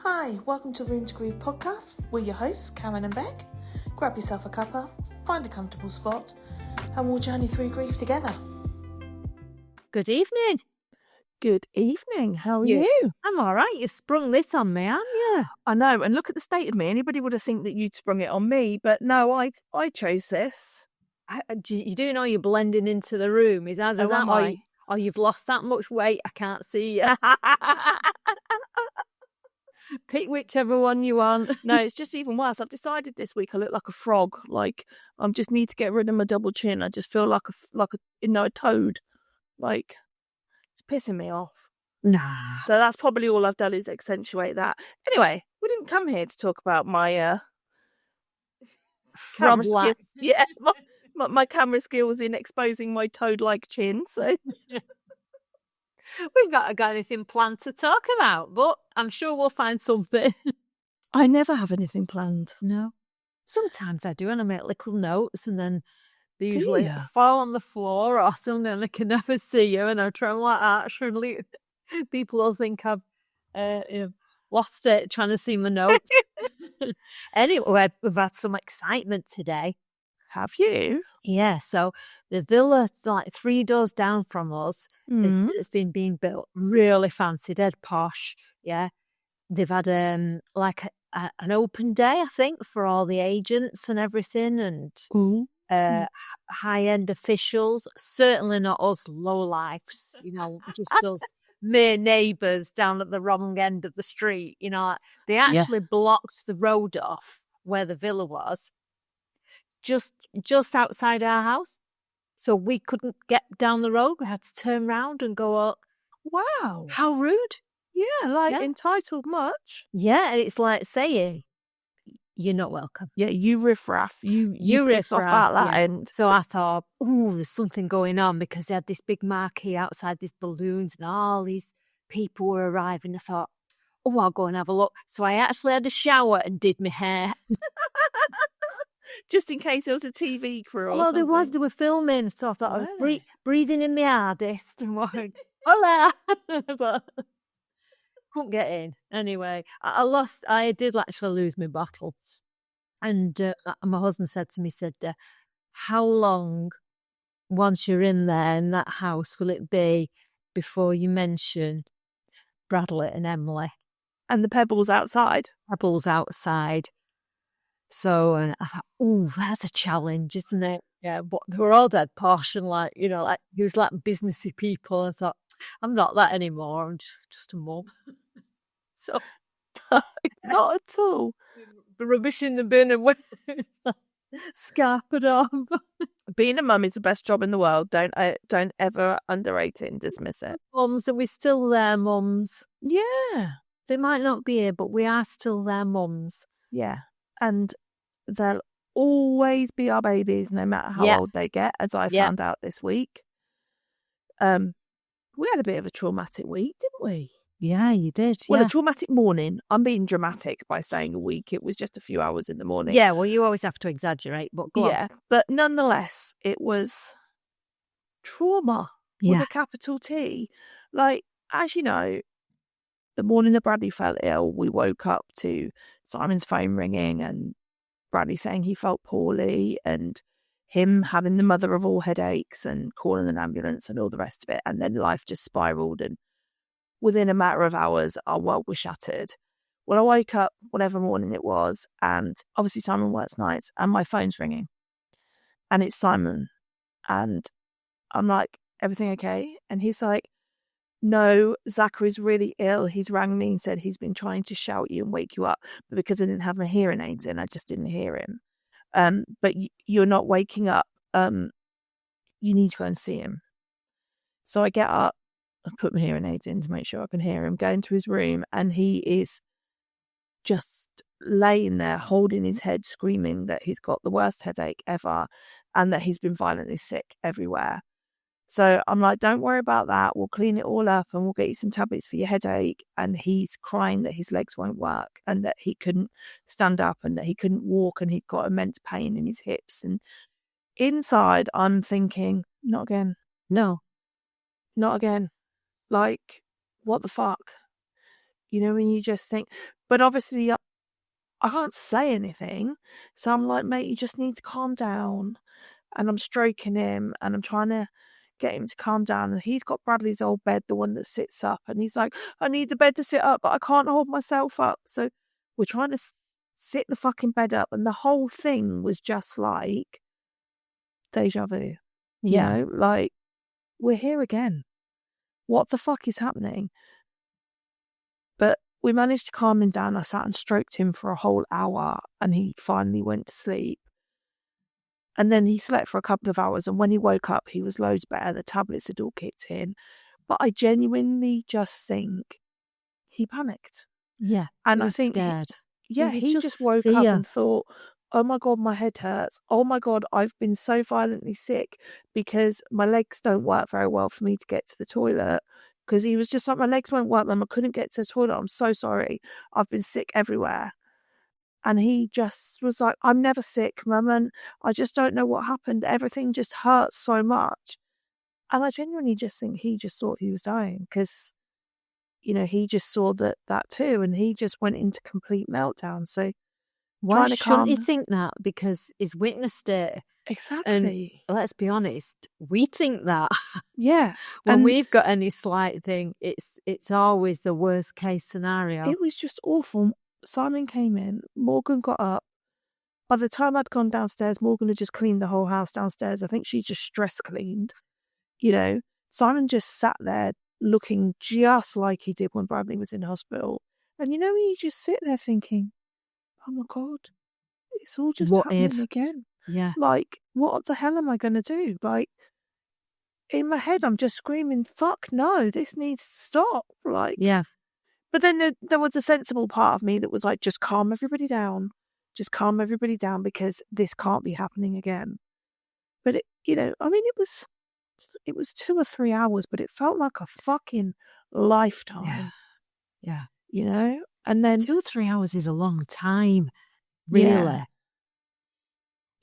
Hi, welcome to Room to Grieve podcast. We're your hosts, Karen and Bec. Grab yourself a cuppa, find a comfortable spot, and we'll journey through grief together. Good evening. Good evening. How are you? I'm all right. You sprung this on me, haven't you? I know. And look at the state of me. Anybody would have think that you'd sprung it on me, but no, I chose this. You do know you're blending into the room. Is that I? Or you've lost that much weight, I can't see you. Pick whichever one you want. No, it's just even worse. I've decided this week I look like a frog. Like I just need to get rid of my double chin. I just feel like a toad. Like it's pissing me off. Nah. So that's probably all I've done is accentuate that. Anyway, we didn't come here to talk about my Frog camera skills. Yeah, my camera skills in exposing my toad-like chin. So. We've not got anything planned to talk about, but I'm sure we'll find something. I never have anything planned. No. Sometimes I do, and I make little notes, and then they usually fall on the floor or something, and I can never see you, and I try like that. Surely people will think I've lost it trying to see my notes. Anyway, we've had some excitement today. Have you? Yeah, so the villa, like 3 doors down from us, it's been being built really fancy, dead posh. Yeah, they've had an open day, I think, for all the agents and everything, and high-end officials. Certainly not us lowlifes, just us mere neighbours down at the wrong end of the street. They actually blocked the road off where the villa was. Just outside our house, so we couldn't get down the road. We had to turn round and go up. Wow, how rude! Yeah, entitled much. Yeah, it's like saying you're not welcome. Yeah, you riffraff. You riff off at that end. So I thought, there's something going on because they had this big marquee outside, these balloons, and all these people were arriving. I thought, I'll go and have a look. So I actually had a shower and did my hair. Just in case there was a TV crew or something. Well, they were filming, so I thought I was breathing in my hardest and going, hola! Couldn't get in. Anyway, I did actually lose my bottle. And my husband said to me, how long, once you're in there in that house, will it be before you mention Bradley and Emily? And the pebbles outside? Pebbles outside. So I thought, that's a challenge, isn't it? Yeah, but they were all dead posh and like there was like businessy people. I thought, I'm not that anymore. I'm just a mum. So not at all. The rubbish in the bin and scarpered off. Being a mum is the best job in the world. Don't ever underrate it and dismiss it. Mums, and we're still their mums. Yeah, they might not be here, but we are still their mums. Yeah. And they'll always be our babies, no matter how old they get, as I found out this week. We had a bit of a traumatic week, didn't we? Yeah, you did. Well, a traumatic morning. I'm being dramatic by saying a week. It was just a few hours in the morning. Yeah, well, you always have to exaggerate, but go on. Yeah, but nonetheless, it was trauma with a capital T. Like, as you know, the morning that Bradley fell ill, we woke up to Simon's phone ringing and Bradley saying he felt poorly and him having the mother of all headaches and calling an ambulance and all the rest of it. And then life just spiraled, and within a matter of hours, our world was shattered. Well, I woke up, whatever morning it was, and obviously Simon works nights, and my phone's ringing. And it's Simon. And I'm like, everything okay? And he's like, no, Zachary's really ill. He's rang me and said he's been trying to shout you and wake you up, but because I didn't have my hearing aids in, I just didn't hear him. But you're not waking up. You need to go and see him. So I get up, I put my hearing aids in to make sure I can hear him, go into his room, and he is just laying there holding his head, screaming that he's got the worst headache ever and that he's been violently sick everywhere. So I'm like, don't worry about that. We'll clean it all up and we'll get you some tablets for your headache. And he's crying that his legs won't work and that he couldn't stand up and that he couldn't walk and he'd got immense pain in his hips. And inside, I'm thinking, not again. No. Not again. Like, what the fuck? You know, when you just think, but obviously I can't say anything. So I'm like, mate, you just need to calm down. And I'm stroking him and I'm trying to get him to calm down. And he's got Bradley's old bed, the one that sits up. And he's like, I need the bed to sit up, but I can't hold myself up. So we're trying to sit the fucking bed up. And the whole thing was just like deja vu. Yeah. You know, like, we're here again. What the fuck is happening? But we managed to calm him down. I sat and stroked him for a whole hour and he finally went to sleep. And then he slept for a couple of hours. And when he woke up, he was loads better. The tablets had all kicked in. But I genuinely just think he panicked. Yeah. And he I was think, scared. he just woke up and thought, oh my God, my head hurts. Oh my God, I've been so violently sick because my legs don't work very well for me to get to the toilet. Because he was just like, my legs won't work, Mum. I couldn't get to the toilet. I'm so sorry. I've been sick everywhere. And he just was like, I'm never sick, Mum, and I just don't know what happened. Everything just hurts so much. And I genuinely just think he just thought he was dying because, you know, he just saw that too, and he just went into complete meltdown. So why shouldn't he think that? Because he's witnessed it. Exactly. And let's be honest, we think that. Yeah. When we've got any slight thing, it's always the worst case scenario. It was just awful. Simon came in, Morgan got up. By the time I'd gone downstairs, Morgan had just cleaned the whole house downstairs. I think she just stress cleaned. You know, Simon just sat there looking just like he did when Bradley was in hospital. And you know, when you just sit there thinking, oh my God, it's all just happening again. Yeah. Like, what the hell am I going to do? Like, in my head, I'm just screaming, fuck no, this needs to stop. Like, yeah. But then there was a sensible part of me that was like, just calm everybody down. Just calm everybody down because this can't be happening again. But, it was 2 or 3 hours, but it felt like a fucking lifetime. Yeah. You know? And then 2 or 3 hours is a long time, really.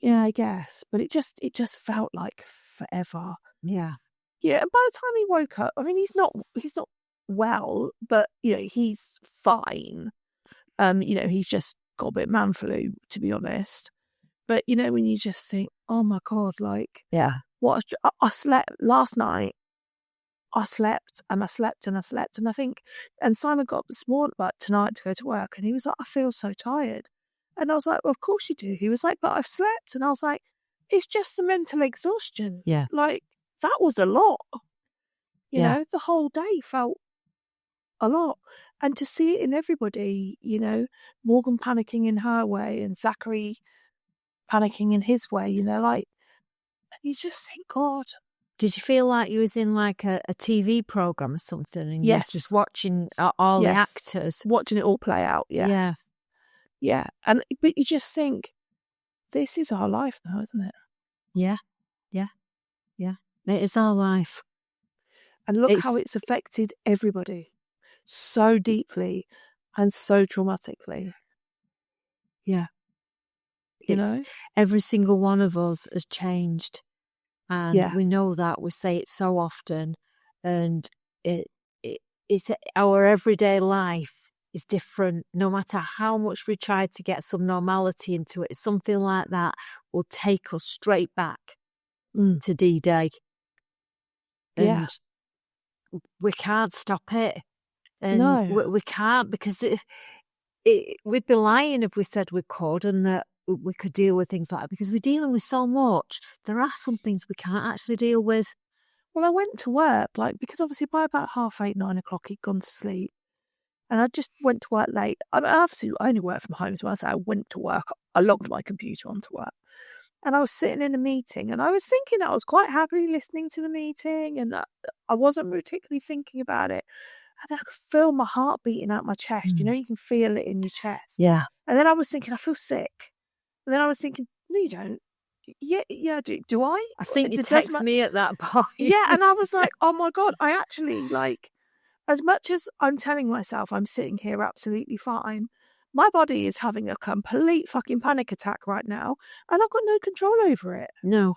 Yeah, I guess. But it just felt like forever. Yeah. Yeah, and by the time he woke up, I mean, he's not well, but, he's fine. He's just got a bit man flu, to be honest. But, when you just think, oh my God, like, yeah, I slept last night. I slept and I slept and I slept. And I think, and Simon got up this morning, tonight to go to work. And he was like, I feel so tired. And I was like, well, of course you do. He was like, but I've slept. And I was like, it's just the mental exhaustion. Yeah. Like, that was a lot. You know, the whole day felt a lot. And to see it in everybody, Morgan panicking in her way and Zachary panicking in his way, like, you just think, God. Did you feel like you was in like a TV program or something and yes. you're just watching all the actors? Watching it all play out, yeah. Yeah. But you just think, this is our life now, isn't it? Yeah. It is our life. And look how it's affected everybody so deeply and so traumatically. Yeah. You know? Every single one of us has changed. And we know that. We say it so often. And it's our everyday life is different. No matter how much we try to get some normality into it, something like that will take us straight back to D-Day. And we can't stop it. And we can't, because we'd be lying if we said we could and that we could deal with things like that, because we're dealing with so much. There are some things we can't actually deal with. Well, I went to work, because obviously by about 8:30, 9 o'clock, he'd gone to sleep. And I just went to work late. I only work from home, so when I say I went to work, I logged my computer onto work. And I was sitting in a meeting and I was thinking that I was quite happily listening to the meeting and that I wasn't particularly thinking about it. And then I could feel my heart beating out my chest. You know, you can feel it in your chest. Yeah. And then I was thinking, I feel sick. And then I was thinking, no, you don't. Yeah, do I? I think you text me at that point. Yeah, and I was like, oh my God, I actually, as much as I'm telling myself I'm sitting here absolutely fine, my body is having a complete fucking panic attack right now, and I've got no control over it. No.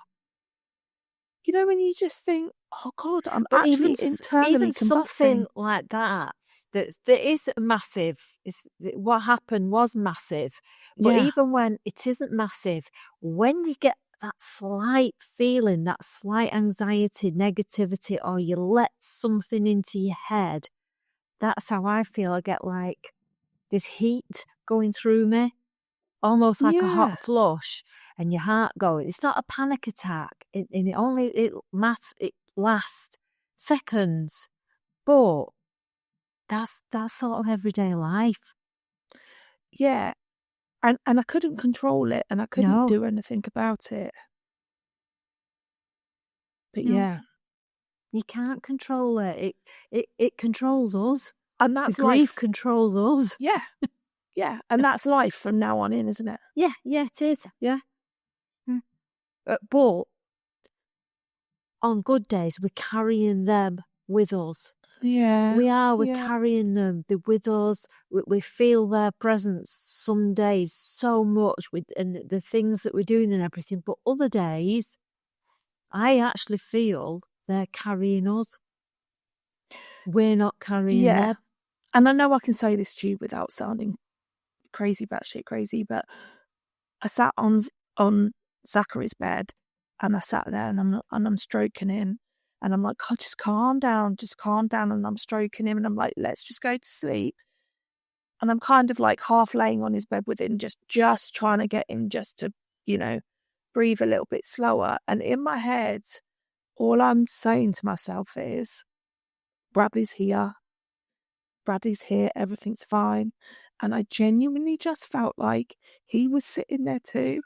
You know, when you just think, oh God, I'm actually internally even combusting. Something like that there is massive. What happened was massive. But even when it isn't massive, when you get that slight feeling, that slight anxiety, negativity, or you let something into your head, that's how I feel. I get like this heat going through me, almost like a hot flush, and your heart going. It's not a panic attack. It lasts seconds, but that's sort of everyday life. Yeah. And I couldn't control it, and I couldn't do anything about it. But you can't control it. It controls us, and that's the grief life. Controls us. Yeah, and that's life from now on in, isn't it? Yeah, it is. Yeah. But on good days, we're carrying them with us. Yeah. We are. We're carrying them. They're with us. We feel their presence some days so much and the things that we're doing and everything. But other days, I actually feel they're carrying us. We're not carrying them. And I know I can say this to you without sounding crazy, batshit crazy, but I sat on Zachary's bed, and I sat there and I'm stroking him, and I'm like, God, just calm down, and I'm stroking him, and I'm like, let's just go to sleep. And I'm kind of like half laying on his bed with him, just trying to get him just to, breathe a little bit slower. And in my head, all I'm saying to myself is, Bradley's here, everything's fine. And I genuinely just felt like he was sitting there too.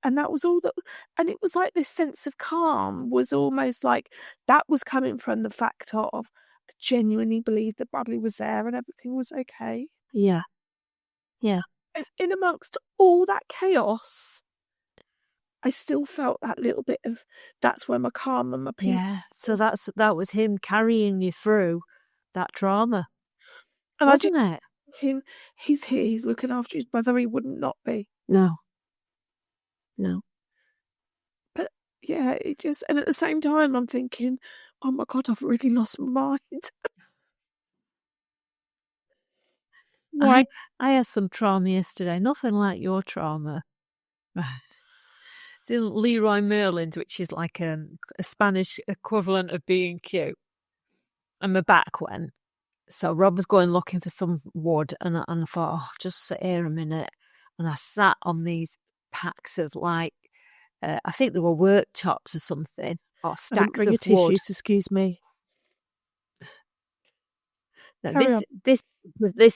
And that was all that, and it was like this sense of calm was almost like that was coming from the fact of I genuinely believed that Bradley was there and everything was okay. Yeah. In amongst all that chaos, I still felt that little bit of, that's where my calm and my peace. Yeah, so that was him carrying you through that trauma, and wasn't it? He's here, he's looking after his brother, he wouldn't not be. No. But yeah, it just, and at the same time, I'm thinking, oh my God, I've really lost my mind. I had some trauma yesterday, nothing like your trauma. It's in Leroy Merlin's, which is like a Spanish equivalent of B&Q. And my back went. So Rob was going looking for some wood, and I thought, just sit here a minute. And I sat on these packs of I think they were worktops or something, or stacks of wood. Tissues, excuse me. Now, this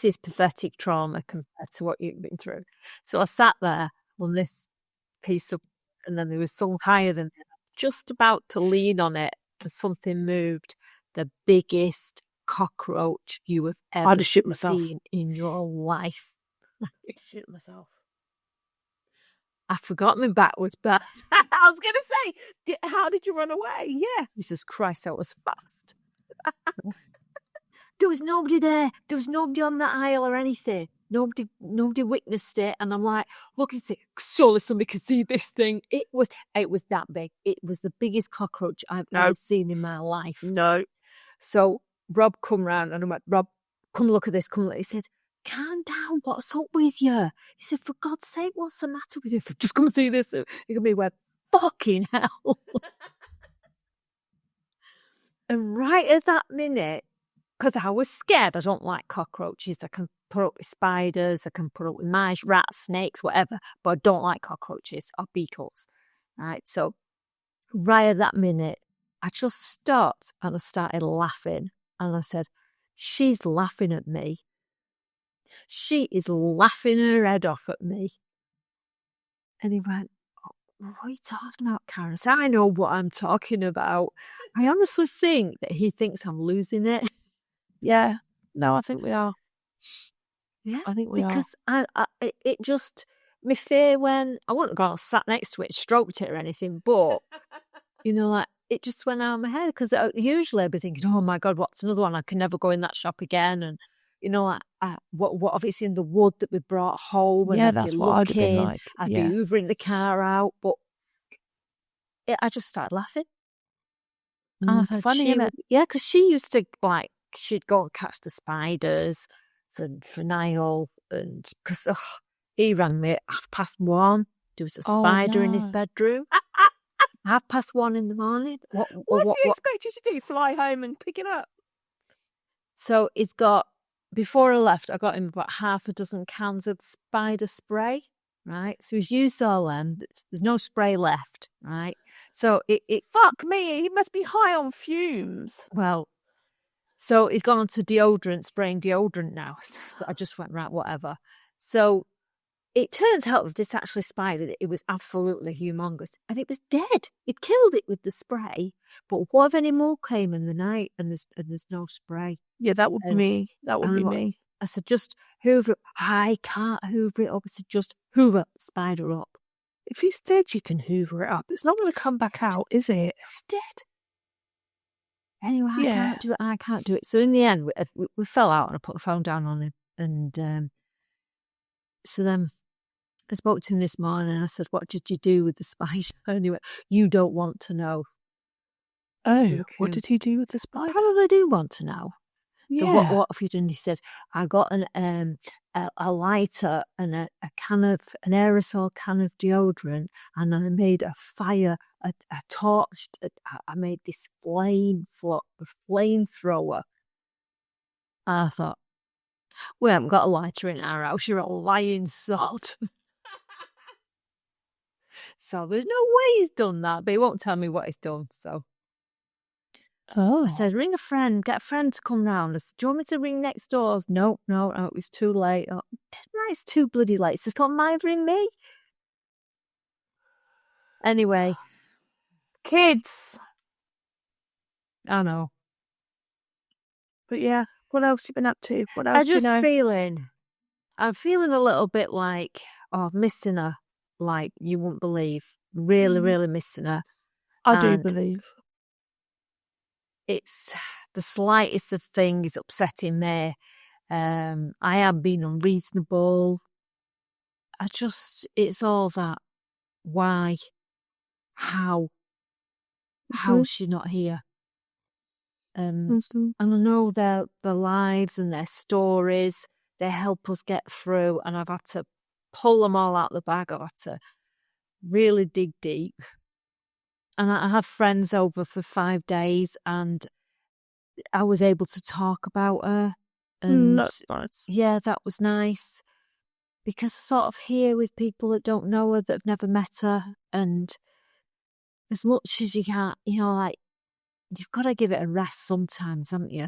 is pathetic trauma compared to what you've been through. So I sat there on this piece of, and then there was some higher than that, just about to lean on it, and something moved. The biggest cockroach you have ever seen in your life. I'd shit myself. I forgot my back was bad. I was going to say, how did you run away? Yeah. Jesus Christ, that was fast. There was nobody there. There was nobody on the aisle or anything. Nobody witnessed it. And I'm like, look at it. Surely somebody could see this thing. It was that big. It was the biggest cockroach I've ever seen in my life. No. So Rob come round and I'm like, Rob, come look at this. He said, calm down. What's up with you? He said, for God's sake, what's the matter with you? Just come and see this. You're going to be like, fucking hell. And right at that minute, because I was scared, I don't like cockroaches. I can put up with spiders, I can put up with mice, rats, snakes, whatever, but I don't like cockroaches or beetles. Right? So right at that minute, I just stopped and I started laughing. And I said, she's laughing at me. She is laughing her head off at me. And he went, what are you talking about, Karen? I said, I know what I'm talking about. I honestly think that he thinks I'm losing it. Yeah. No, I think we are. Yeah. I think we are. Because it just, my fear when, I wouldn't have gone sat next to it, stroked it or anything, but, it just went out of my head. Because usually I'd be thinking, oh my God, what's another one? I can never go in that shop again. And, what obviously in the wood that we brought home. And that's what I'd have been like. I'd be hoovering the car out. But I just started laughing. And I thought, funny, isn't it? Yeah, because she used to she'd go and catch the spiders for Niall, and because he rang me at 1:30. There was a spider in his bedroom. 1:30 in the morning. What's he expect you to do? Fly home and pick it up? So he's got, before I left, I got him about 6 cans of spider spray, right? So he's used all them. There's no spray left, right? So it Fuck me, he must be high on fumes. Well, so he's gone on to deodorant, spraying deodorant now. So I just went, right, whatever. So it turns out that this actually spider, it was absolutely humongous. And it was dead. It killed it with the spray. But what if any more came in the night and there's no spray? Yeah, that would be me. That would be me. I said, just hoover it. I can't hoover it up. I said, just hoover the spider up. If he's dead, you can hoover it up. It's not going to come back out, is it? He's dead. Anyway, I can't do it. So in the end, we fell out and I put the phone down on him. And so then I spoke to him this morning and I said, what did you do with the spider? And he went, you don't want to know. Oh, what did he do with the spider? I probably do want to know. So Yeah. what have you done? He said, I got a lighter and an aerosol can of deodorant, and I made a fire, a torch. I made this flamethrower. I thought, we haven't got a lighter in our house. You're a lying sod. So there's no way he's done that, but he won't tell me what he's done. So. Oh. I said, ring a friend, get a friend to come round. I said, do you want me to ring next door? No, it was too late. Oh, right, it's too bloody late. He says, don't mind ring me. Anyway. Kids. I know. But yeah, what else have you been up to? What else do you know? I'm feeling a little bit like, missing her, like you wouldn't believe. Really, really missing her. I do believe. It's the slightest of things upsetting me. I have been unreasonable. It's all that. Why? How? How's she not here? And I know their lives and their stories, they help us get through, and I've had to pull them all out of the bag. I've had to really dig deep. And I had friends over for 5 days, and I was able to talk about her. And that's nice. Yeah, that was nice. Because sort of here with people that don't know her, that have never met her, and as much as you can't, like, you've got to give it a rest sometimes, haven't you?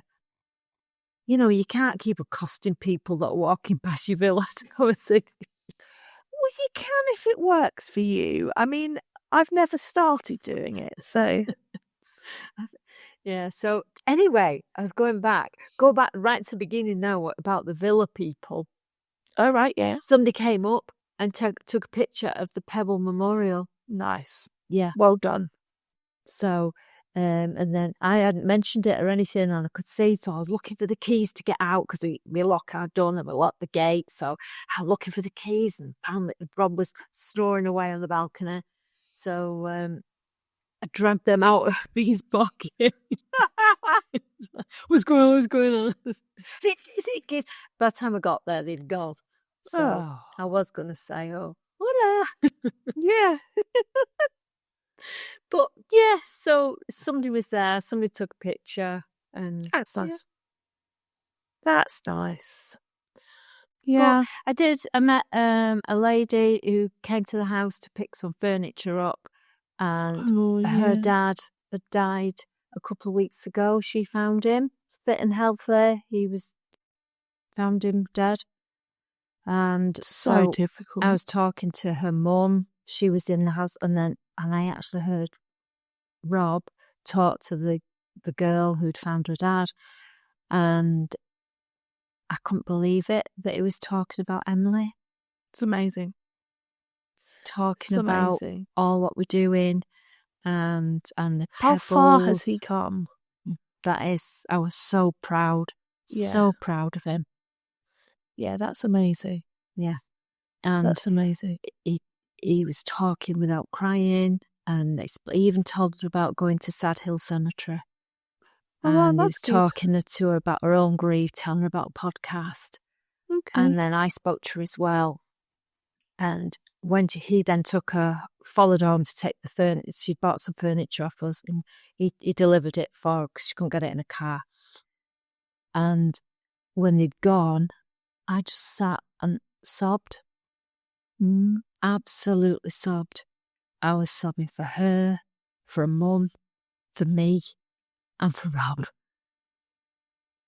You can't keep accosting people that are walking past your villa to go and see. Well, you can if it works for you. I mean, I've never started doing it, so. Yeah, so anyway, I was go back right to the beginning now about the villa people. Oh, right, yeah. Somebody came up and took a picture of the Pebble Memorial. Nice. Yeah. Well done. So, and then I hadn't mentioned it or anything, and I could see, so I was looking for the keys to get out because we lock our door and we lock the gate. So I was looking for the keys and found that Rob was snoring away on the balcony. So I dragged them out of his pocket. What's going on? Keys? By the time I got there, they'd gone. So I was going to say, hola. Yeah. But yeah, so somebody was there, somebody took a picture, and that's nice. Yeah. That's nice. Yeah. But I met a lady who came to the house to pick some furniture up, and her dad had died a couple of weeks ago. She found him fit and healthy. Found him dead. And so difficult. I was talking to her mum. She was in the house, and I actually heard Rob talk to the girl who'd found her dad, and I couldn't believe it that he was talking about Emily. It's amazing. Talking about all what we're doing, and the how pebbles. far has he come? I was so proud, so proud of him. Yeah, that's amazing. Yeah, and that's amazing. He was talking without crying, and he even told her about going to Sad Hill Cemetery. And he was talking to her about her own grief, telling her about a podcast. Okay. And then I spoke to her as well. And when he then took her, followed home to take the furniture, she'd bought some furniture off us, and he delivered it for her because she couldn't get it in a car. And when they'd gone, I just sat and sobbed. Absolutely sobbed. I was sobbing for her, for Mum, for me, and for Rob.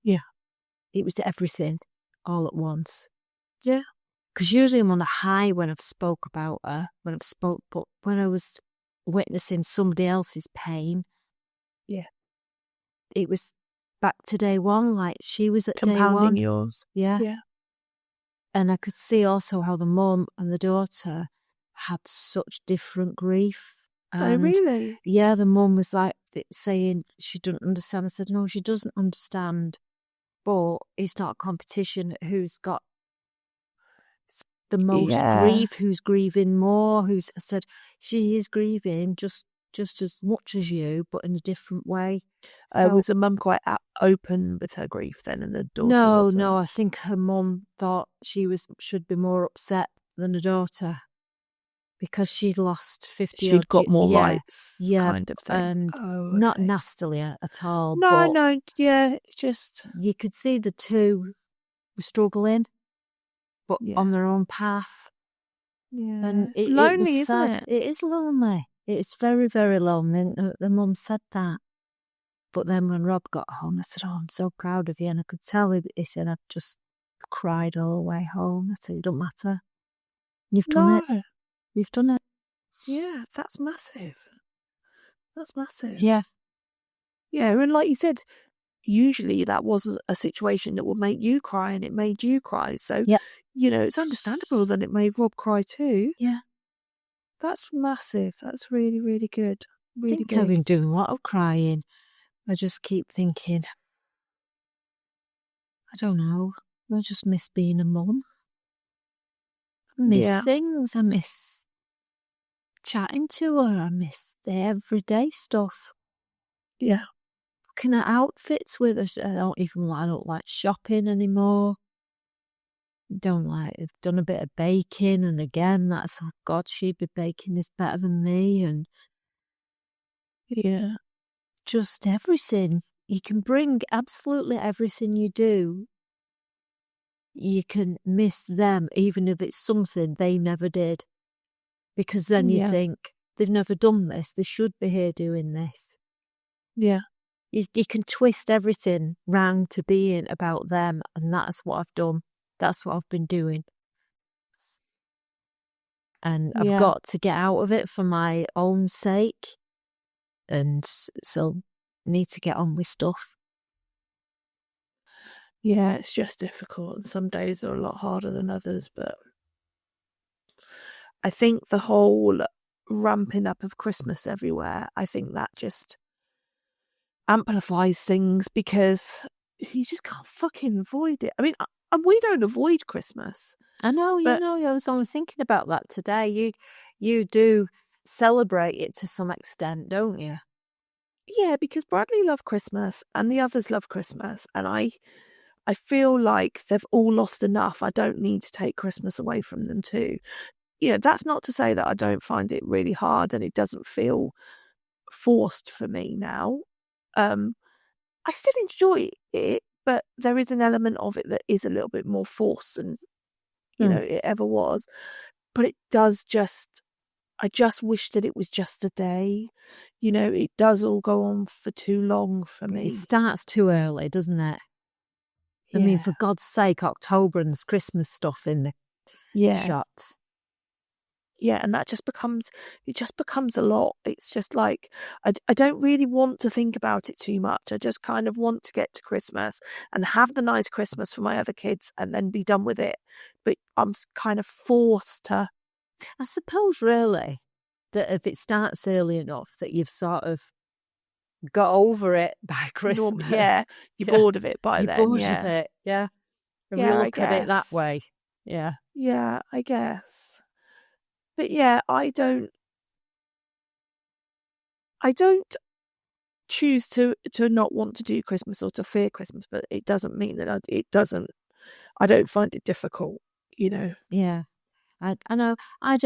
Yeah. It was everything all at once. Yeah. Because usually I'm on a high when I've spoke about her, but when I was witnessing somebody else's pain, yeah, it was back to day one, like she was at day one. Compounding yours. Yeah. Yeah. And I could see also how the mum and the daughter had such different grief. And really? Yeah, the mum was like saying she didn't understand. I said, no, she doesn't understand, but it's not a competition who's got the most grief, who's grieving more, I said she is grieving just as much as you, but in a different way. Was the mum quite open with her grief then, and the daughter wasn't? No, I think her mum thought should be more upset than her daughter because she'd lost 50 she'd got more rights, kind of thing. And not nastily at all. No, yeah, it's just you could see the two were struggling, but on their own path. Yeah, and it's lonely, it was isn't sad. it? It is lonely. It's very, very lonely. And the mum said that. But then when Rob got home, I said, oh, I'm so proud of you. And I could tell he said, I've just cried all the way home. I said, it don't matter. You've done it. You've done it. Yeah, that's massive. That's massive. Yeah. Yeah, and like you said, usually that was a situation that would make you cry, and it made you cry. So, it's understandable that it made Rob cry too. Yeah. That's massive. That's really, really good. Really I think big. I've been doing a lot of crying. I just keep thinking, I don't know, I just miss being a mum. I miss things. I miss chatting to her. I miss the everyday stuff. Yeah. Looking at outfits with her. I don't like shopping anymore. I've done a bit of baking, and again, that's, oh God, she'd be baking this better than me, and just everything. You can bring absolutely everything you do. You can miss them, even if it's something they never did. Because then you think, they've never done this, they should be here doing this. Yeah. You can twist everything round to being about them, and that's what I've done. That's what I've been doing. And I've got to get out of it for my own sake. And so need to get on with stuff. Yeah, it's just difficult. And some days are a lot harder than others, but I think the whole ramping up of Christmas everywhere, I think that just amplifies things because you just can't fucking avoid it. I mean, and we don't avoid Christmas. I know, I was only thinking about that today. You do celebrate it to some extent, don't you? Yeah, because Bradley loved Christmas and the others love Christmas, and I feel like they've all lost enough. I don't need to take Christmas away from them too. That's not to say that I don't find it really hard and it doesn't feel forced for me now. I still enjoy it, but there is an element of it that is a little bit more forced than it ever was. But it does I just wish that it was just a day. It does all go on for too long for me. It starts too early, doesn't it? I mean, for God's sake, October and there's Christmas stuff in the shops. Yeah, and it just becomes a lot. It's just like, I don't really want to think about it too much. I just kind of want to get to Christmas and have the nice Christmas for my other kids and then be done with it. But I'm kind of forced to. I suppose, really, that if it starts early enough that you've sort of got over it by Christmas. You're bored of it by then. You're bored of it, If you look at it that way, Yeah, I guess. But I don't choose to not want to do Christmas or to fear Christmas, but it doesn't mean that I don't find it difficult, you know. Yeah, I know. I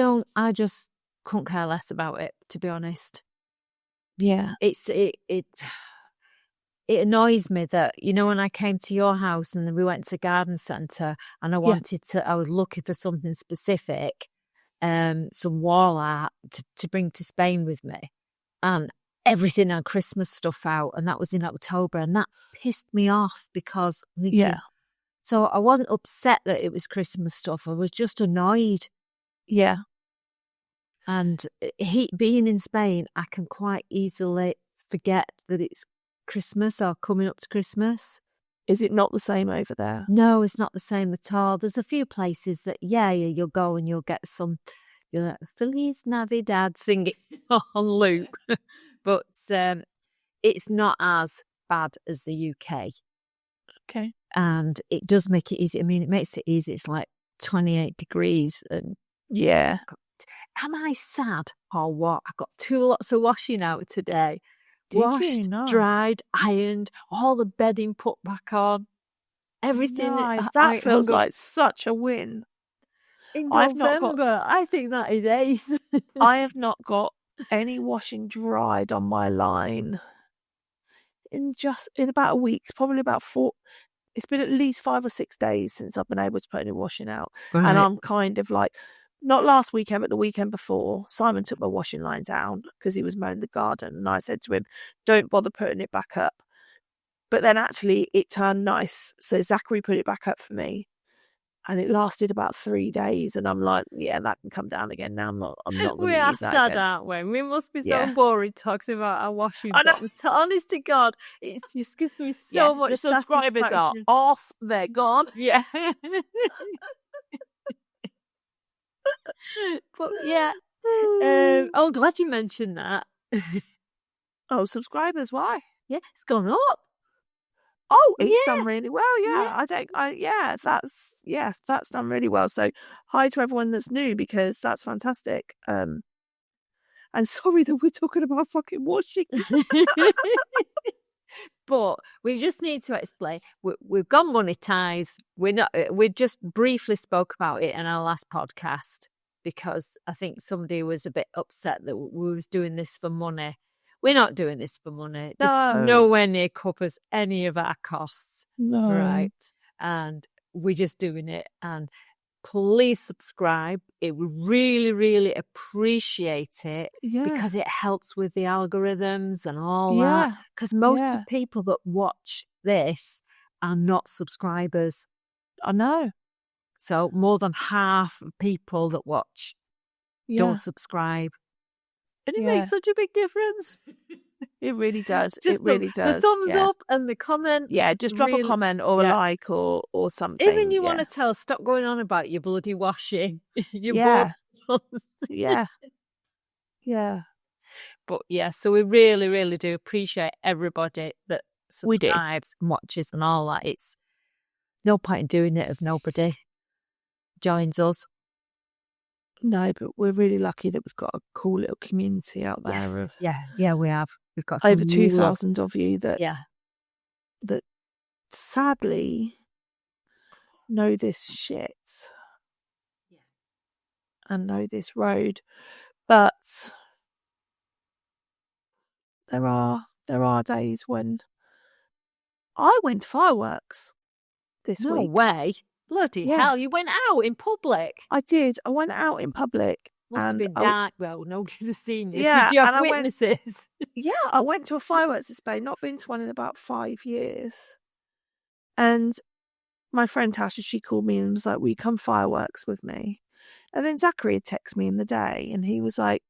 just couldn't care less about it, to be honest. Yeah. It annoys me that, you know, when I came to your house and then we went to garden centre and I was looking for something specific, some wall art to bring to Spain with me, and everything had Christmas stuff out, and that was in October, and that pissed me off because I'm thinking, so I wasn't upset that it was Christmas stuff, I was just annoyed. Yeah. And being in Spain, I can quite easily forget that it's Christmas or coming up to Christmas. Is it not the same over there? No, it's not the same at all. There's a few places that, you'll go and you'll get some, you're like, Feliz Navidad singing on loop. But it's not as bad as the UK. Okay. And it does make it easy. I mean, it makes it easy. It's like 28 degrees. And yeah. Am I sad or what? I got 2 lots of washing out today. Washed, nice. dried, ironed, all the bedding put back on. Everything. Nice. That feels like such a win. In November, I think that is ace. I have not got any washing dried on my line in about a week. It's probably about 4. It's been at least 5 or 6 days since I've been able to put any washing out. Right. And I'm kind of like, not last weekend, but the weekend before, Simon took my washing line down because he was mowing the garden. And I said to him, don't bother putting it back up. But then actually it turned nice. So Zachary put it back up for me. And it lasted about 3 days. And I'm like, yeah, that can come down again. Now I'm not going to use that. We are sad, aren't we? We must be so boring talking about our washing. But honest to God, it just gives me so much the subscribers are off. They're gone. Yeah. But yeah. I'm glad you mentioned that. Subscribers, why? Yeah, it's gone up. Oh, it's done really well. Yeah. That's done really well. So hi to everyone that's new, because that's fantastic. And sorry that we're talking about fucking washing. But we just need to explain. We've gone monetized. We just briefly spoke about it in our last podcast because I think somebody was a bit upset that we was doing this for money. We're not doing this for money. This nowhere near covers any of our costs. No. Right. And we're just doing it. And please subscribe. It would really, really appreciate it because it helps with the algorithms and all that. Because most of the people that watch this are not subscribers. I know. So more than half of people that watch don't subscribe. And it makes such a big difference. It really does. Just it really does. The thumbs up and the comments. Yeah, just drop a comment or a like or something. Even you want to tell, stop going on about your bloody washing. Yeah. But so we really, really do appreciate everybody that subscribes and watches and all that. It's no point in doing it if nobody joins us. No, but we're really lucky that we've got a cool little community out there. Yeah, we have. We've got over 2,000 of you that sadly know this shit and know this road. But there are days when I went to fireworks this week. No way. Bloody hell, you went out in public. I did. I went out in public. Must have been dark. Well, nobody's has seen you. Yeah, Did you have witnesses? I went to a fireworks display, not been to one in about 5 years. And my friend Tasha, she called me and was like, will you come fireworks with me? And then Zachary had texted me in the day and he was like,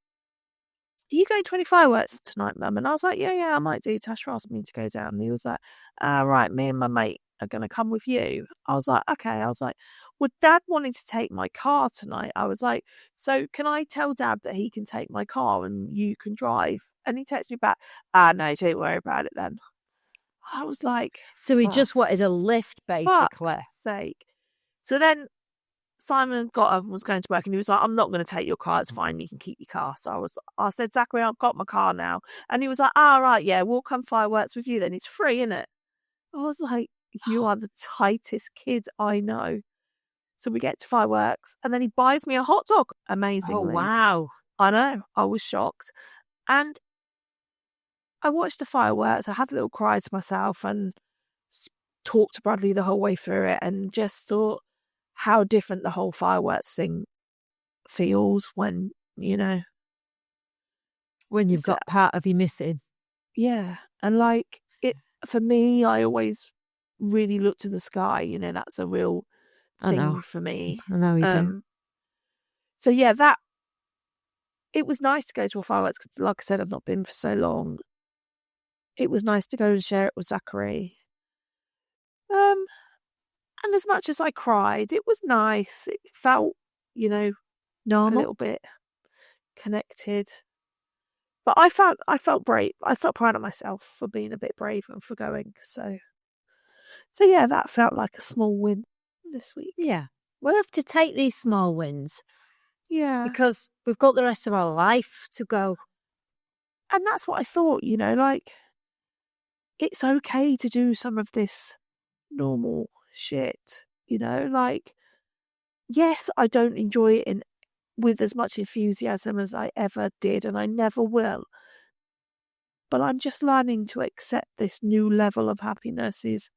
are you going to any fireworks tonight, Mum? And I was like, yeah, I might do. Tasha asked me to go down. And he was like, right, me and my mate are going to come with you. I was like, okay. I was like, well, Dad wanted to take my car tonight. I was like, so can I tell Dad that he can take my car and you can drive? And he texted me back, no, don't worry about it then. I was like, so he just wanted a lift, basically. Fuck's sake. So then Simon got up and was going to work, and he was like, I'm not going to take your car. It's fine. You can keep your car. So I said, Zachary, I've got my car now. And he was like, right, yeah, we'll come fireworks with you then. It's free, isn't it? I was like, you are the tightest kid I know. So we get to fireworks, and then he buys me a hot dog, amazingly. Oh, wow. I know. I was shocked. And I watched the fireworks. I had a little cry to myself and talked to Bradley the whole way through it, and just thought how different the whole fireworks thing feels when, when you've got part of you missing. Yeah. And like it, for me, I always really look to the sky, that's a real thing for me. I know you do. So yeah, it was nice to go to a fireworks because, like I said, I've not been for so long. It was nice to go and share it with Zachary. And as much as I cried, it was nice. It felt, normal, a little bit connected. But I felt brave. I felt proud of myself for being a bit brave and for going. So yeah, that felt like a small win this week. Yeah. We'll have to take these small wins. Yeah. Because we've got the rest of our life to go. And that's what I thought, like, it's okay to do some of this normal shit, like, yes, I don't enjoy it with as much enthusiasm as I ever did, and I never will. But I'm just learning to accept this new level of happiness is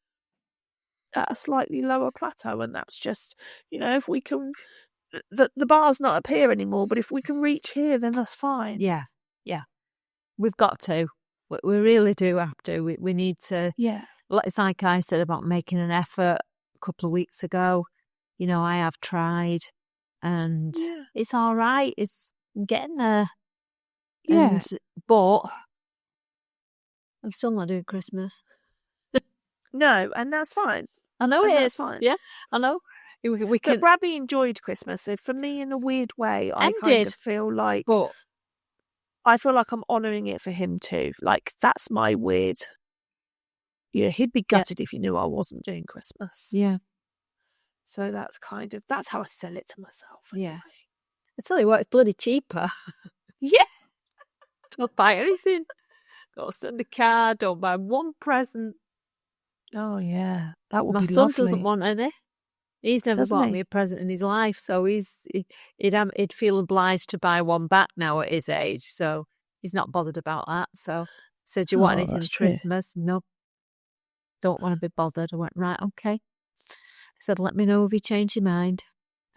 at a slightly lower plateau, and that's just, if we can, the bar's not up here anymore, but if we can reach here, then that's fine. Yeah. We've got to. We really do have to. We need to. Yeah. It's like I said about making an effort a couple of weeks ago. I have tried, and it's all right. It's getting there. Yeah. But I'm still not doing Christmas. No, and that's fine. I know and it that's is. Fine. Yeah, I know. We can. But Bradley enjoyed Christmas. So for me, in a weird way, I kind of feel like. But I feel like I'm honouring it for him too. Like, that's my weird. He'd be gutted if he knew I wasn't doing Christmas. Yeah. So that's how I sell it to myself. Anyway. Yeah. I tell you what, it's bloody cheaper. Yeah. Don't buy anything. Don't send a card. Don't buy one present. Oh yeah, that would be lovely. My son doesn't want any. He's never bought me a present in his life, so he'd feel obliged to buy one back now at his age. So he's not bothered about that. So I said, "Do you want anything for Christmas?" No, don't want to be bothered. I went, right, okay. I said, "Let me know if you change your mind."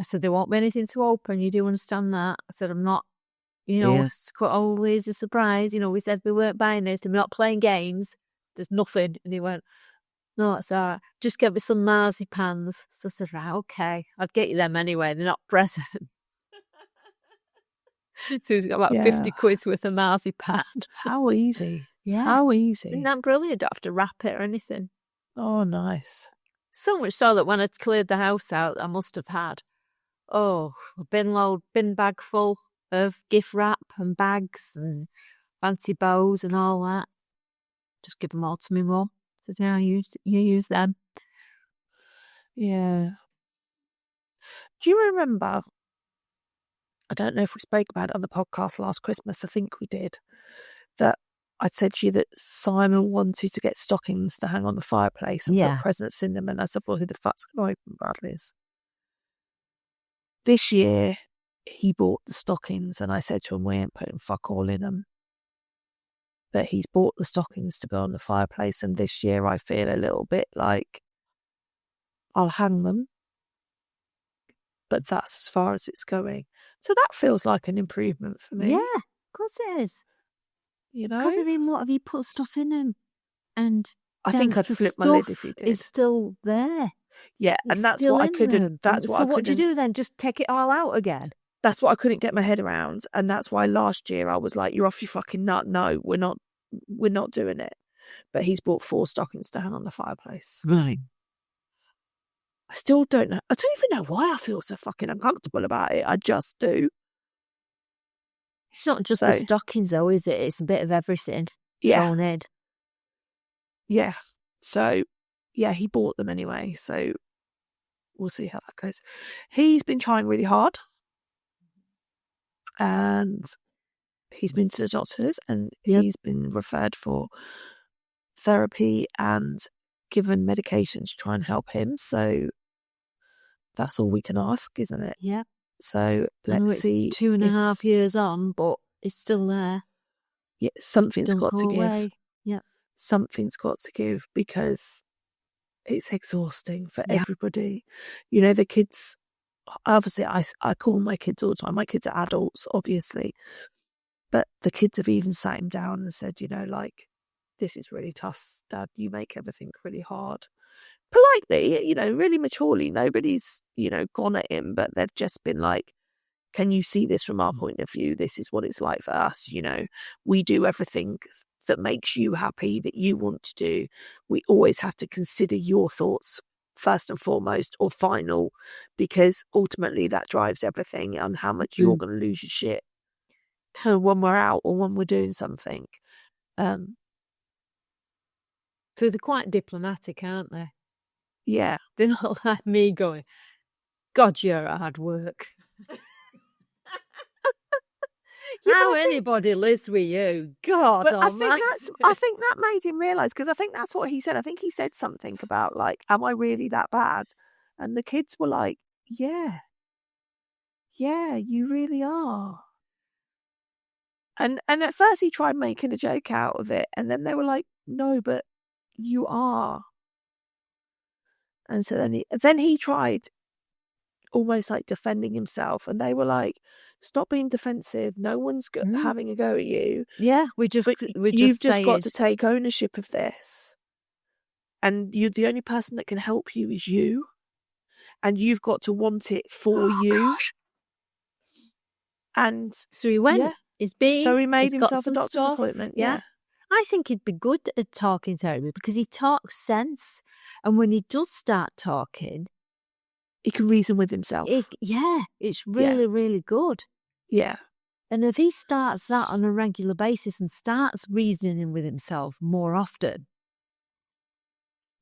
I said, "There won't be anything to open. You do understand that?" I said, "I'm not, it's always a surprise. We said we weren't buying anything. We're not playing games. There's nothing." And he went, "No, it's all right. Just get me some marzipans." So I said, right, okay. I'd get you them anyway. They're not presents. So he's got about 50 quid worth of marzipan. How easy. Yeah. How easy. Isn't that brilliant? Don't have to wrap it or anything. Oh, nice. So much so that when I'd cleared the house out, I must have had, a bin bag full of gift wrap and bags and fancy bows and all that. Just give them all to me, Mum. So yeah, you use them. Yeah. Do you remember? I don't know if we spoke about it on the podcast last Christmas. I think we did. That I'd said to you that Simon wanted to get stockings to hang on the fireplace and put presents in them, and I said, "Well, who the fuck's going to open Bradley's?" This year, he bought the stockings, and I said to him, "We ain't putting fuck all in them." But he's bought the stockings to go on the fireplace, and this year I feel a little bit like I'll hang them, but that's as far as it's going. So that feels like an improvement for me. Yeah, of course it is. Because of him, what have you put stuff in him? And I think I'd flip my lid if he did. It's still there. Yeah, and that's what I couldn't. So what do you do then? Just take it all out again? That's what I couldn't get my head around, and that's why last year I was like, "You're off your fucking nut. No, we're not doing it." But he's bought 4 stockings to hang on the fireplace. Right. I still don't know. I don't even know why I feel so fucking uncomfortable about it. I just do. It's not just the stockings, though, is it? It's a bit of everything thrown in. Yeah. So, yeah, he bought them anyway. So we'll see how that goes. He's been trying really hard, and he's been to the doctors, and he's been referred for therapy and given medication to try and help him. So that's all we can ask, isn't it? Yeah. So let's see. 2.5 years on, but it's still there. Yeah, something's got to away. give. Yeah. Something's got to give, because it's exhausting for everybody. You know, the kids, obviously I call my kids all the time. My kids are adults, obviously. But the kids have even sat him down and said, you know, like, this is really tough, Dad. You make everything really hard. Politely, you know, really maturely. Nobody's, you know, gone at him, but they've just been like, can you see this from our point of view? This is what it's like for us. You know, we do everything that makes you happy, that you want to do. We always have to consider your thoughts first and foremost, or final, because ultimately that drives everything on how much you're going to lose your shit when we're out or when we're doing something. So they're quite diplomatic, aren't they? Yeah. They're not like me going, God, you're hard work. How anybody lives with you? God, but I think that made him realise, because I think that's what he said. I think he said something about, like, am I really that bad? And the kids were like, yeah, you really are. And at first he tried making a joke out of it, and then they were like, no, but you are. And so then he tried almost like defending himself, and they were like, stop being defensive. No one's having a go at you. Yeah, you've just got to take ownership of this. And the only person that can help you is you. And you've got to want it for you. Gosh. And so he went. Yeah. So he made himself a doctor's appointment. Yeah. I think he'd be good at talking therapy, because he talks sense. And when he does start talking, he can reason with himself. It's really, really good. Yeah. And if he starts that on a regular basis and starts reasoning with himself more often,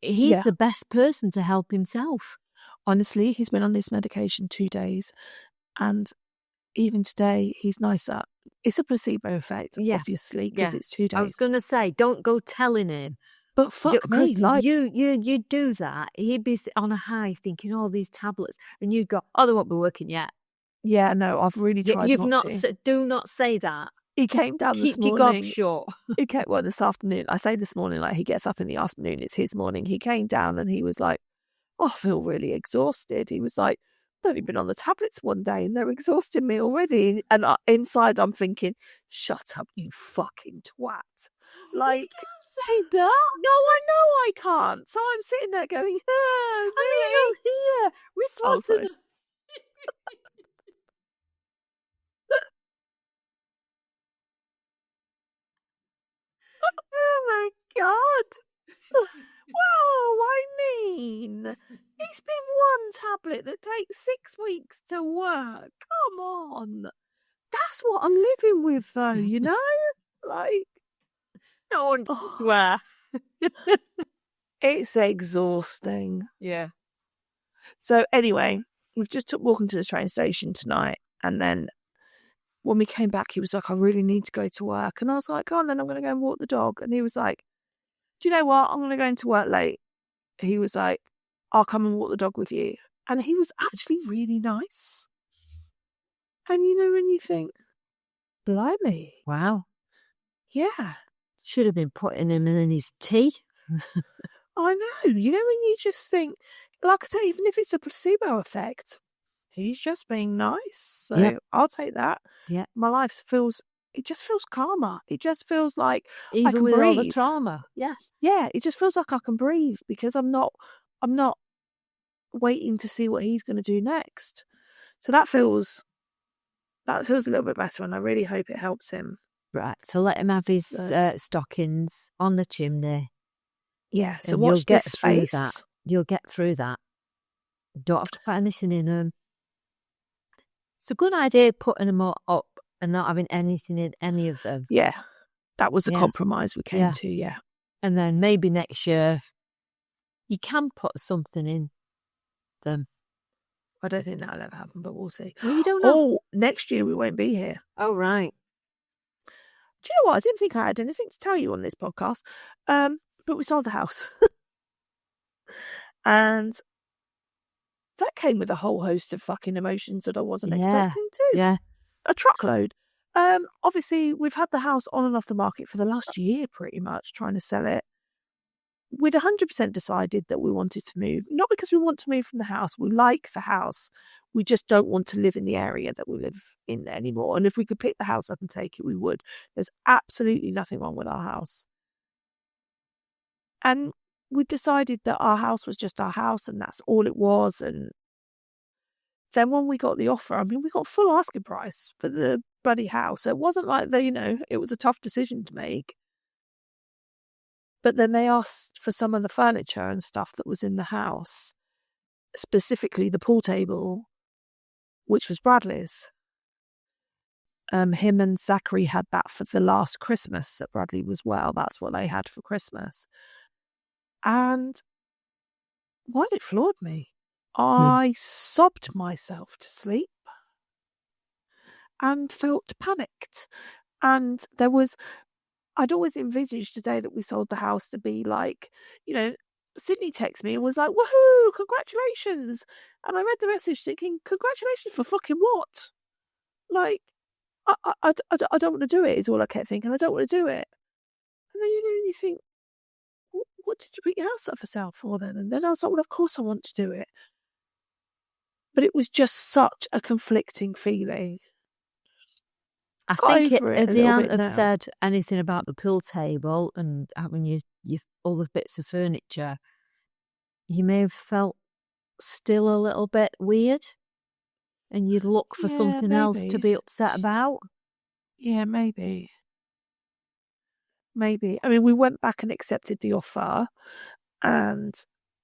he's the best person to help himself. Honestly, he's been on this medication 2 days, and even today he's nicer. It's a placebo effect, obviously, because it's 2 days. I was going to say, don't go telling him. But fuck me, like, you do that, he'd be on a high thinking, oh, these tablets, and you'd go, oh, they won't be working yet. Yeah, no, I've really tried not to. Do not say that. He came down this morning. Keep your gob short. This afternoon. I say this morning, like, he gets up in the afternoon. It's his morning. He came down and he was like, oh, I feel really exhausted. He was like, I've only been on the tablets one day and they're exhausting me already. And inside I'm thinking, shut up, you fucking twat. Like, say that. No, I know I can't. So I'm sitting there going, really? Here. We're supposed to... Oh my God. Well, I mean, it's been one tablet that takes 6 weeks to work. Come on. That's what I'm living with, though, you know? Like, no one swear. It's exhausting. Yeah. So anyway, we've just walking to the train station tonight, and then when we came back, he was like, I really need to go to work. And I was like, go on, then I'm going to go and walk the dog. And he was like, do you know what? I'm going to go into work late. He was like, I'll come and walk the dog with you. And he was actually really nice. And you know, when you think, blimey. Wow. Yeah. Should have been putting him in his tea. I know. You know, when you just think, like I say, even if it's a placebo effect, he's just being nice. So I'll take that. Yeah. My life it just feels calmer. It just feels like even I can with breathe. All the trauma. Yeah. Yeah. It just feels like I can breathe, because I'm not waiting to see what he's going to do next. So that feels a little bit better, and I really hope it helps him. Right. So let him have his stockings on the chimney. Yeah. So and watch you'll get this through space. that. You'll get through that. Don't have to put anything in them. It's a good idea putting them all up and not having anything in any of them. Yeah. That was a compromise we came to, yeah. And then maybe next year you can put something in them. I don't think that'll ever happen, but we'll see. Well, you don't know. Oh, next year we won't be here. Oh, right. Do you know what? I didn't think I had anything to tell you on this podcast, but we sold the house. And that came with a whole host of fucking emotions that I wasn't expecting to. Yeah. A truckload. Obviously, we've had the house on and off the market for the last year, pretty much, trying to sell it. We'd 100% decided that we wanted to move. Not because we want to move from the house. We like the house. We just don't want to live in the area that we live in anymore. And if we could pick the house up and take it, we would. There's absolutely nothing wrong with our house. And we decided that our house was just our house and that's all it was. And then when we got the offer, I mean, we got full asking price for the bloody house. It wasn't like, it was a tough decision to make. But then they asked for some of the furniture and stuff that was in the house, specifically the pool table, which was Bradley's. Him and Zachary had that for the last Christmas at Bradley as well. That's what they had for Christmas. And well, it floored me. I sobbed myself to sleep and felt panicked. And I'd always envisaged the day that we sold the house to be like, Sydney texted me and was like, woohoo, congratulations. And I read the message thinking, congratulations for fucking what? Like, I don't want to do it, is all I kept thinking. I don't want to do it. And then, you think, what did you put your house up for sale for then? And then I was like, well, of course I want to do it. But it was just such a conflicting feeling. I think if they hadn't have said anything about the pool table and having your all the bits of furniture, you may have felt still a little bit weird and you'd look for something else to be upset about. Yeah, maybe. I mean, we went back and accepted the offer and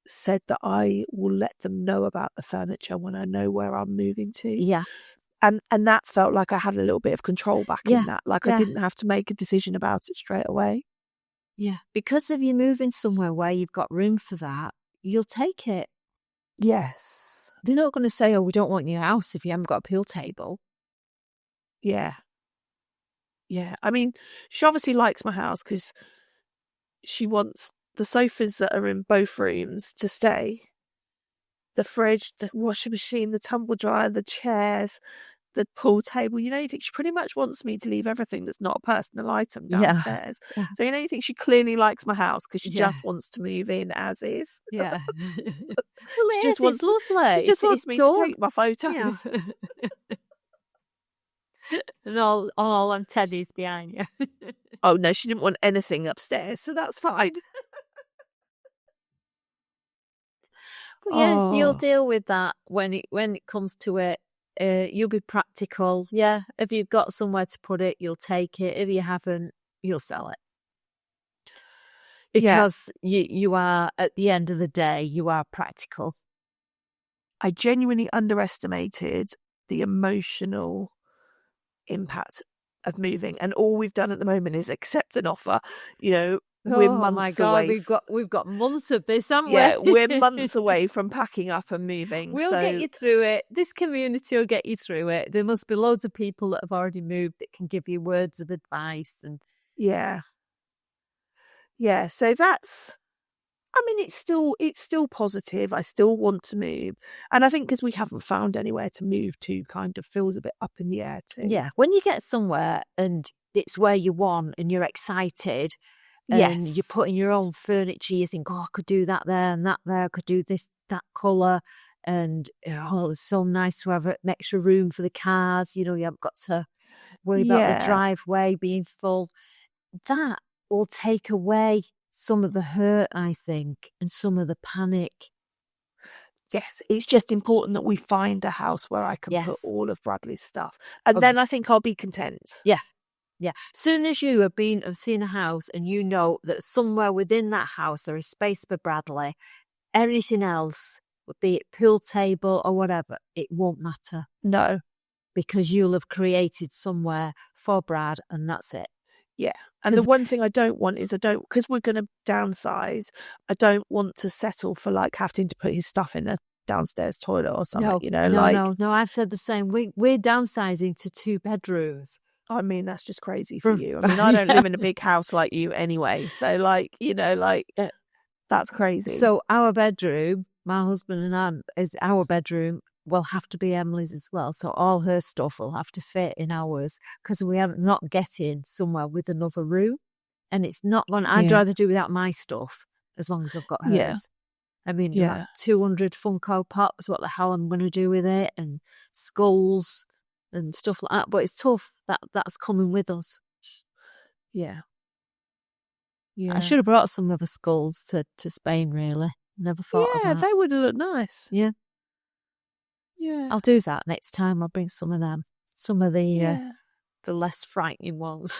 said that I will let them know about the furniture when I know where I'm moving to. Yeah. And that felt like I had a little bit of control back in that. Like I didn't have to make a decision about it straight away. Yeah. Because if you're moving somewhere where you've got room for that, you'll take it. Yes. They're not going to say, oh, we don't want your house if you haven't got a pool table. Yeah. Yeah. I mean, she obviously likes my house because she wants the sofas that are in both rooms to stay. The fridge, the washing machine, the tumble dryer, the chairs, the pool table. You think she pretty much wants me to leave everything that's not a personal item downstairs. Yeah. So you think she clearly likes my house because she just wants to move in as is. Yeah. Well, it's lovely. She just wants me to take my photos. Yeah. And all them teddies behind you. Oh no, she didn't want anything upstairs, so that's fine. Well, yes, you'll deal with that when it comes to it. You'll be practical. Yeah, if you've got somewhere to put it, you'll take it. If you haven't, you'll sell it. Because you are, at the end of the day, you are practical. I genuinely underestimated the emotional impact of moving, and all we've done at the moment is accept an offer. We're months away. We've got months of this, haven't we? Yeah, we're months away from packing up and moving. We'll get you through it. This community will get you through it. There must be loads of people that have already moved that can give you words of advice. And yeah. So that's. I mean, it's still positive. I still want to move, and I think because we haven't found anywhere to move to, kind of feels a bit up in the air too. Yeah, when you get somewhere and it's where you want and you're excited. And you're putting your own furniture, you think, oh, I could do that there and that there. I could do this, that colour. And, it's so nice to have extra room for the cars. You haven't got to worry about the driveway being full. That will take away some of the hurt, I think, and some of the panic. Yes, it's just important that we find a house where I can put all of Bradley's stuff. And then I think I'll be content. Yeah. Yeah. Soon as you have seen a house and you know that somewhere within that house there is space for Bradley, everything else, be it pool table or whatever, it won't matter. No. Because you'll have created somewhere for Brad and that's it. Yeah. And the one thing I don't want is because we're going to downsize, I don't want to settle for like having to put his stuff in a downstairs toilet or something, No, you know, no. I've said the same. We're downsizing to 2 bedrooms. I mean, that's just crazy for you. I mean, I don't live in a big house like you anyway. So, like, you know, like, that's crazy. So our bedroom, my husband and I, is our bedroom will have to be Emily's as well. So all her stuff will have to fit in ours because we are not getting somewhere with another room. And it's not going, I'd rather do without my stuff as long as I've got hers. Yeah. I mean, like 200 Funko Pops, what the hell I'm going to do with it? And skulls and stuff like that. But it's tough. That's coming with us. Yeah. I should have brought some of the skulls to Spain, really. Never thought of that. Yeah, they would have looked nice. Yeah. Yeah. I'll do that next time. I'll bring some of them. Some of the less frightening ones.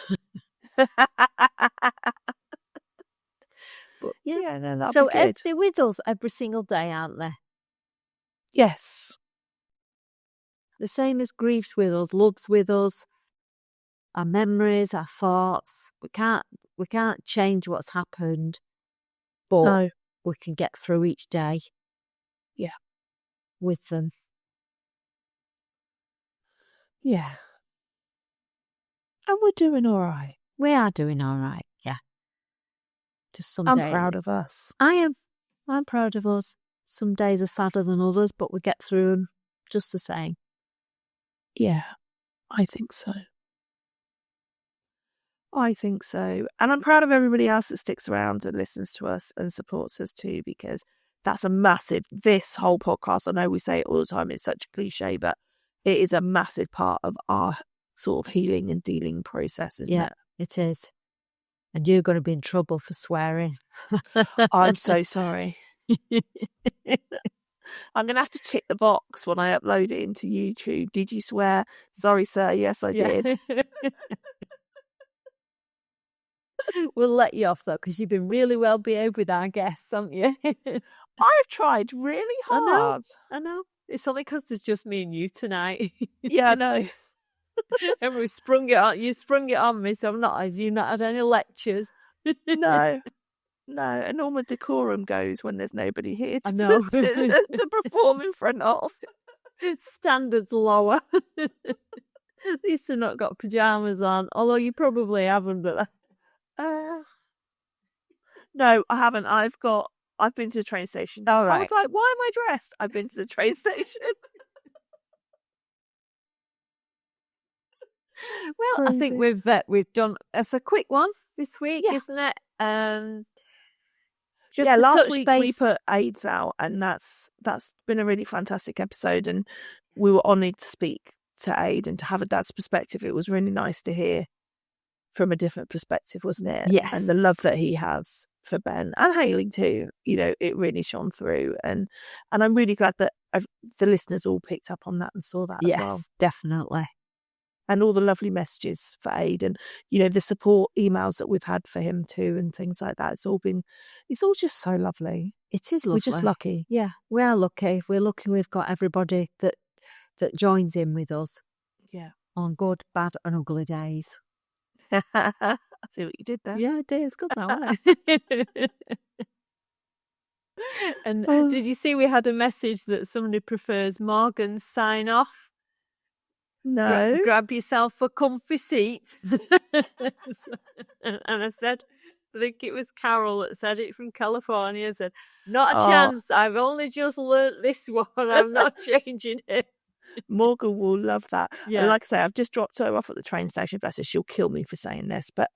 But no, that'll so be good. they're with us every single day, aren't they? Yes. The same as grief's with us, love's with us, our memories, our thoughts. We can't change what's happened, but we can get through each day. Yeah. With them. Yeah. And we're doing all right. We are doing all right, yeah. Just some I'm days. proud of us. I am. I'm proud of us. Some days are sadder than others, but we get through them just the same. Yeah, I think so. I think so. And I'm proud of everybody else that sticks around and listens to us and supports us too, because that's a massive, this whole podcast, I know we say it all the time, it's such a cliche, but it is a massive part of our sort of healing and dealing process, isn't it? It is. And you're going to be in trouble for swearing. I'm so sorry. I'm going to have to tick the box when I upload it into YouTube. Did you swear? Sorry, sir. Yes, I did. We'll let you off, though, because you've been really well behaved with our guests, haven't you? I've tried really hard. I know. It's only because there's just me and you tonight. Yeah, I know. And we sprung it on. You sprung it on me, so you've not had any lectures. No. And all my decorum goes when there's nobody here I know. to perform in front of. Standards lower. At least I've not got pyjamas on, although you probably haven't, but... No, I haven't. I've been to the train station. All right. I was like, why am I dressed? I've been to the train station. Well, Crazy. I think we've done. It's a quick one this week, isn't it? Last week we put AIDS out, and that's been a really fantastic episode, and we were honoured to speak to Aid and to have a dad's perspective. It was really nice to hear from a different perspective, wasn't it? Yes. And the love that he has for Ben and Hayley too, you know, it really shone through, and I'm really glad that the listeners all picked up on that and saw that as well. Yes, definitely. And all the lovely messages for Aid, and you know, the support emails that we've had for him too, and things like that. It's all just so lovely. It is lovely. We're just lucky. Yeah, we are lucky. We're lucky we've got everybody that joins in with us. Yeah. On good, bad and ugly days. I see what you did there. Yeah, it is good now, wasn't it? And did you see we had a message that somebody prefers Morgan's sign off? No. Grab yourself a comfy seat. And I said, I think it was Carol that said it from California, said, not a chance. I've only just learnt this one. I'm not changing it. Morgan will love that. Yeah. And like I say, I've just dropped her off at the train station. Bless her, she'll kill me for saying this, but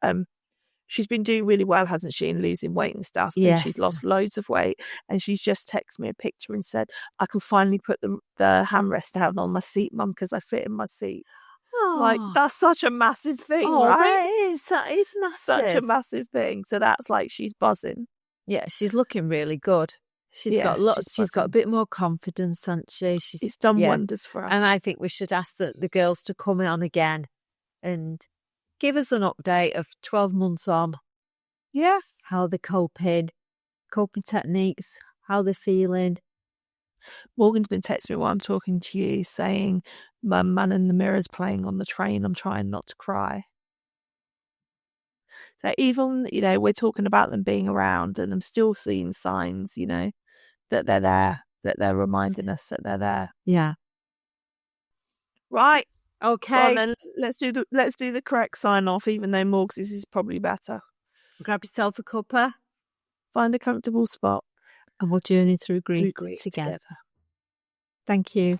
she's been doing really well, hasn't she, in losing weight and stuff. Yes. And she's lost loads of weight, and she's just texted me a picture and said, I can finally put the handrest down on my seat, Mum, because I fit in my seat. Oh. Like, that's such a massive thing, right? That is massive. Such a massive thing. So that's like, she's buzzing. Yeah, she's looking really good. She's got a bit more confidence, hasn't she? It's done wonders for her. And I think we should ask the girls to come on again and give us an update of 12 months on. Yeah. How they're coping techniques, how they're feeling. Morgan's been texting me while I'm talking to you saying, my Man in the Mirror's playing on the train. I'm trying not to cry. So even, you know, we're talking about them being around, and I'm still seeing signs, you know, that they're there that they're reminding us that they're there. Yeah. Right. Okay. Go on then, let's do the correct sign off, even though Morgs' is probably better. Grab yourself a cuppa. Find a comfortable spot. And we'll journey through grief together. Thank you.